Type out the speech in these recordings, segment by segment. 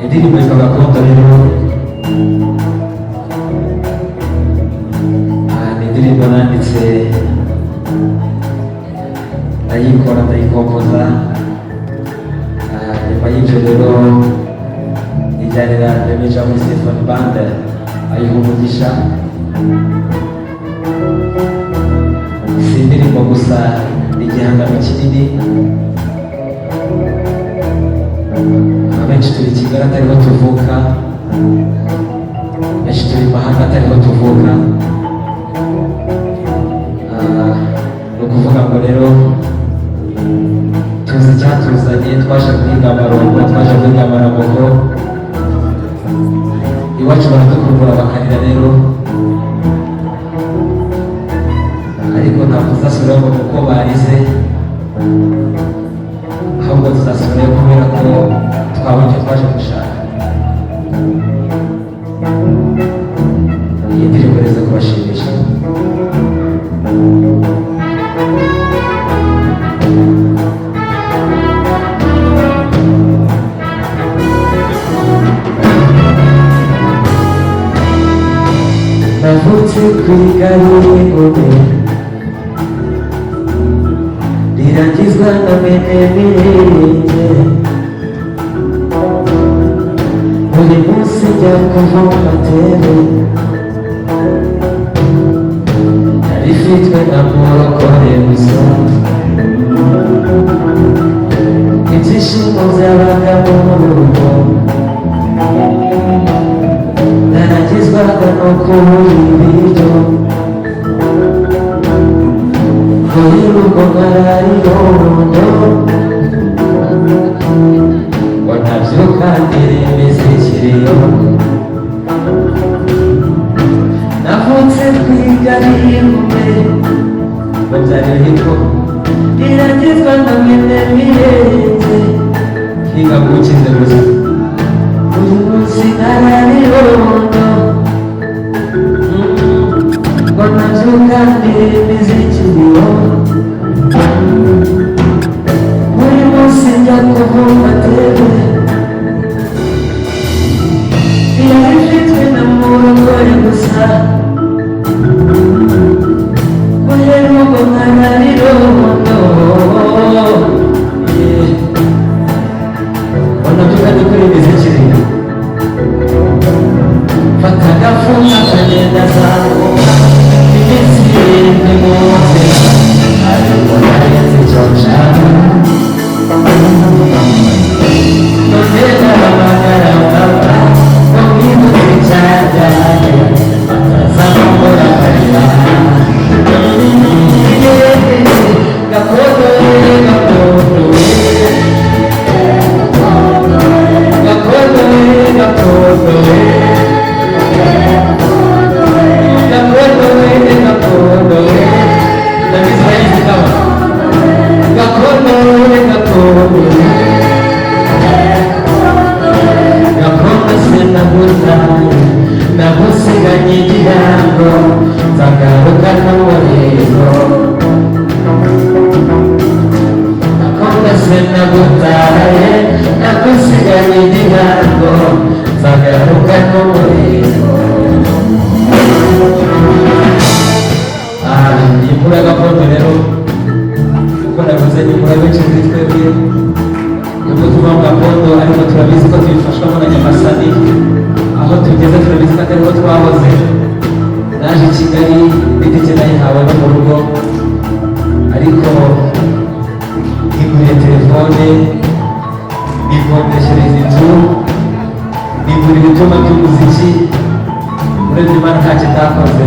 indirimbo yitwa gakondo rero ni indirimbo nanditse ndayikora ndayikompoza nyuma y'ibyo rero ijyanira Remica muri Symphony Band ayiha umugisha. Si indirimbo gusa ni igihangano kinini, abenshi turi Kigali atariho tuvuka, benshi turi mahanga atariho tuvuka. Ni ukuvuga ngo rero tuzi icyatuzanye, twaje kwiga amarongo, twaje kwiga amaramoko, iwacu baradukumbura bakarira rero, ariko ntabwo tuzasubirayo ngo kuko barize, ahubwo tuzasubirayo kubera ko twabonye twaje gushaka. Iyi ndirimbo rero kubashimisha. Navutse kwigari ingome rirangizwa na bene mirenge, buri munsi njya kuvoma tere, narifitwe na murokore gusa, ibyishimo by'abagabo mu rugo naragizwaga no kubura ibiryo, kuri rugo nkararirondo, ngo ntabyuka ndiremeze ikiriyo. Navutse kwiga rimwe ngo byari biko riragizwa na mwene mirenge, higa gukize gusa buri munsi nkararirondo, ngo ntabyuka ndiremeze ikiriyo. Buri munsi njya kuvoma tere, yarifitwe na murokore gusa, guhera ubwo nkararirondo, ngo nabyuka ndikuremeze ikiriyo. Fata agafunga kagenda zamuka iminsi irindwi mu nzira, ariko narenze icyo nshaka, none narahamagara papa ngo mwibuke icyajyanye, batazamubura akarira. Gakondo we, gakondo we, gakondo we, gakondo we, nagusiganye igihango nzagaruka n'umurego, nakunda se nagutaye, nagusiganye igihango nzagaruka n'umurego. Iyi nkuru ya gakondo rero uko navuze ni inkuru benshi kuri twebwe, nubwo tuva mu gakondo ariko turabizi ko tubifashwamo na Nyagasani. Aho tugeze turabizi ko atariho twahoze. Naje i Kigali n'itike nayihawe no mu rugo, ariko niguriye telefone, nikodeshereza inzu, nigurira ibyuma by'umuziki. Urebye Imana ntacyo itakoze,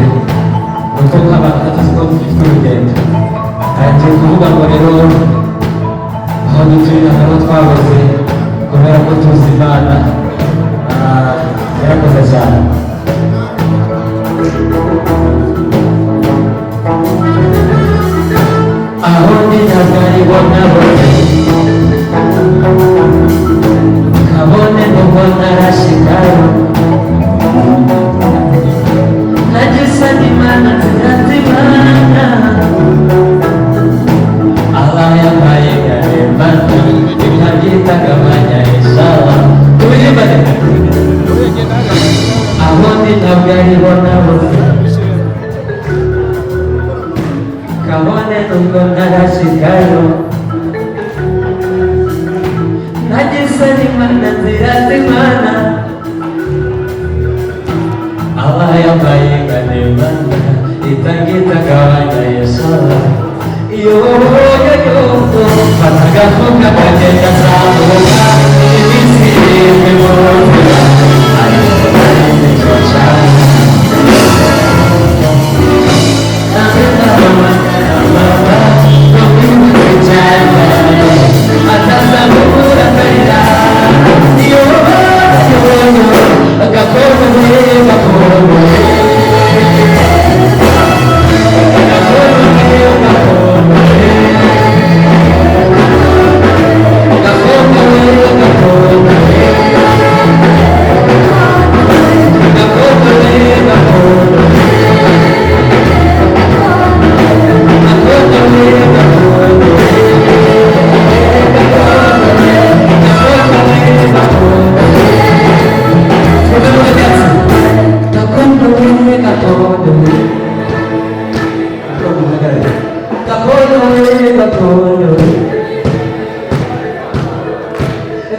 nuko nk'abantu batazi ko dufite urugendo. Ntangiye kuvuga ngo rero aho dutuye aho twahoze, kubera ko tuzi Imana yarakoze cyane. Aho ndi Nyagari nabone, kabone nubwo narashikayo, nagisa n'Imana nziratimana, Allah yampaye karemano, ibyo byitaga amanya inshallah. Turirimba aravuga akagenda azamuka iminsi irindwi mu nzira ariko ntabwo cyane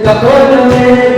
Gakondo